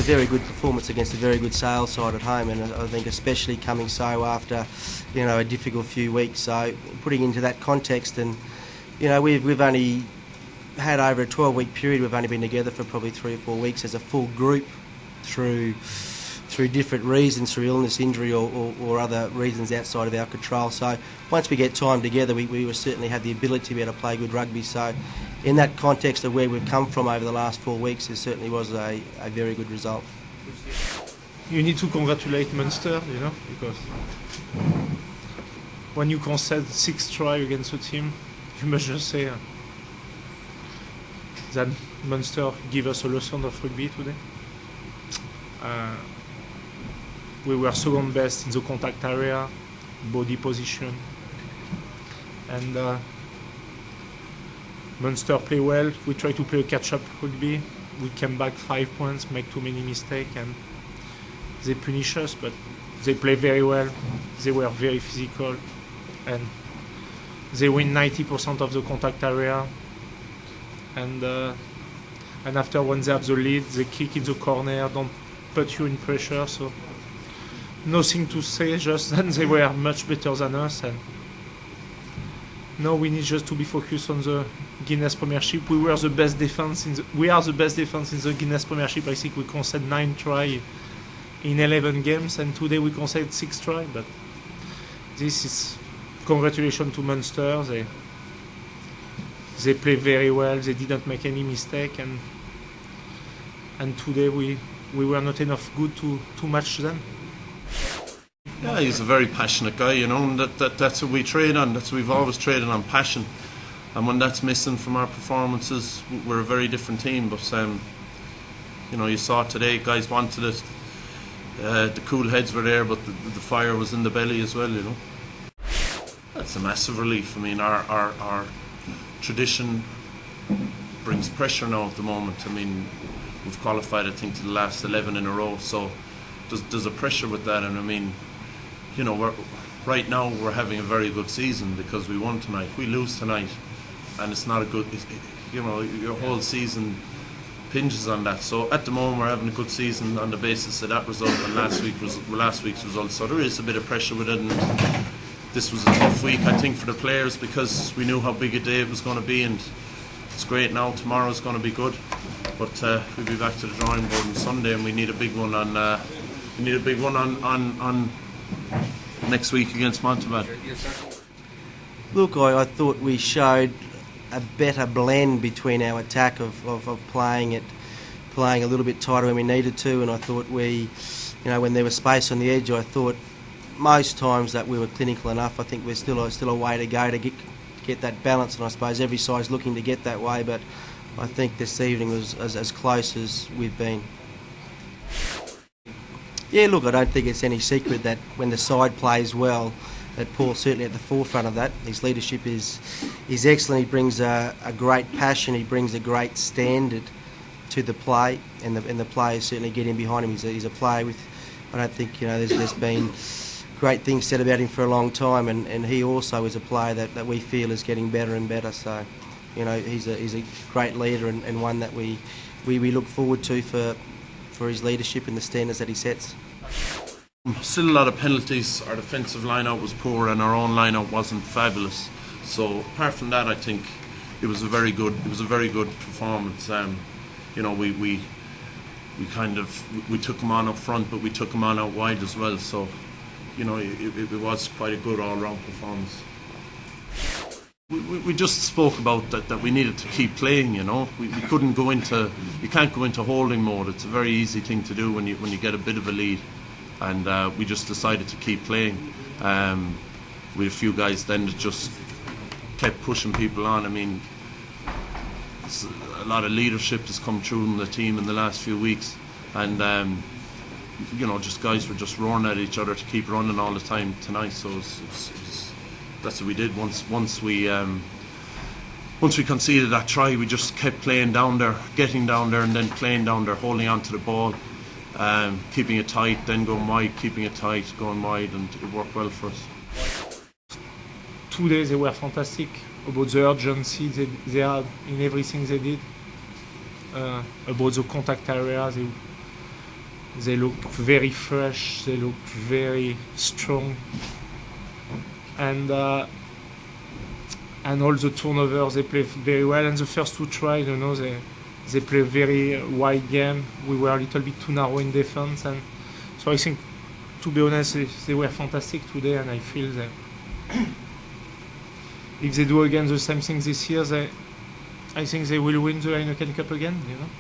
very good performance against a very good Sales side at home, and I think especially coming so after, a difficult few weeks. So putting into that context, and we've only had over a 12-week period. We've only been together for probably 3 or 4 weeks as a full group through different reasons, through illness, injury or other reasons outside of our control. So once we get time together, we will certainly have the ability to be able to play good rugby. So in that context of where we've come from over the last 4 weeks, it certainly was a very good result. You need to congratulate Munster, because when you concede 6 tries against a team, you must just say that Munster give us a lesson of rugby today. We were second best in the contact area, body position, and Munster play well. We try to play a catch-up rugby. We came back 5 points, make too many mistakes, and they punish us, but they play very well. They were very physical, and they win 90% of the contact area. And after when they have the lead, they kick in the corner, don't put you in pressure. So nothing to say, just that they were much better than us. And now we need just to be focused on the Guinness Premiership. We are the best defense in the Guinness Premiership. I think we conceded 9 tries in 11 games, and today we conceded 6 tries. But this is congratulations to Munster. They play very well. They didn't make any mistake, and today we were not enough good to match them. Yeah, he's a very passionate guy, and that's what we trade on. That's what we've always traded on, passion. And when that's missing from our performances, we're a very different team. But you saw today, guys wanted it. The cool heads were there, but the fire was in the belly as well. That's a massive relief. I mean, our tradition brings pressure now at the moment. I mean, we've qualified, I think, to the last 11 in a row. So there's a pressure with that, and I mean, right now we're having a very good season because we won tonight. We lose tonight, and it's not a good. Your whole season hinges on that. So at the moment we're having a good season on the basis of that result and last week's result. So there is a bit of pressure with it, and this was a tough week, I think, for the players because we knew how big a day it was going to be, and it's great now. Tomorrow's going to be good, but we'll be back to the drawing board on Sunday, and we need a big one on. On next week against Montauban. Look, I thought we showed a better blend between our attack of playing a little bit tighter when we needed to, and I thought we, when there was space on the edge, I thought most times that we were clinical enough. I think we're still a way to go to get that balance, and I suppose every side's looking to get that way, but I think this evening was as close as we've been. Yeah, look, I don't think it's any secret that when the side plays well, that Paul's certainly at the forefront of that. His leadership is excellent. He brings a great passion. He brings a great standard to the play, and the players certainly get in behind him. He's a player with. I don't think there's been great things said about him for a long time, and he also is a player that we feel is getting better and better. So, he's a great leader and one that we look forward to for his leadership and the standards that he sets. Still a lot of penalties. Our defensive line-out was poor, and our own line-out wasn't fabulous. So apart from that, I think it was a very good performance. We took them on up front, but we took them on out wide as well. So it was quite a good all-round performance. We just spoke about that we needed to keep playing. We couldn't go into. You can't go into holding mode. It's a very easy thing to do when you get a bit of a lead, and we just decided to keep playing. We had a few guys then that just kept pushing people on. I mean, a lot of leadership has come through in the team in the last few weeks, and just guys were just roaring at each other to keep running all the time tonight. So that's what we did. Once we conceded that try, we just kept playing down there, getting down there, and then playing down there, holding on to the ball, keeping it tight, then going wide, keeping it tight, going wide, and it worked well for us. Today they were fantastic about the urgency they had in everything they did, about the contact area. They look very fresh. They look very strong, and all the turnovers they play very well. And the first two tries, they play a very wide game. We were a little bit too narrow in defense, and so I think, to be honest, they were fantastic today, and I feel that if they do again the same thing this year, I think they will win the Heineken Cup again.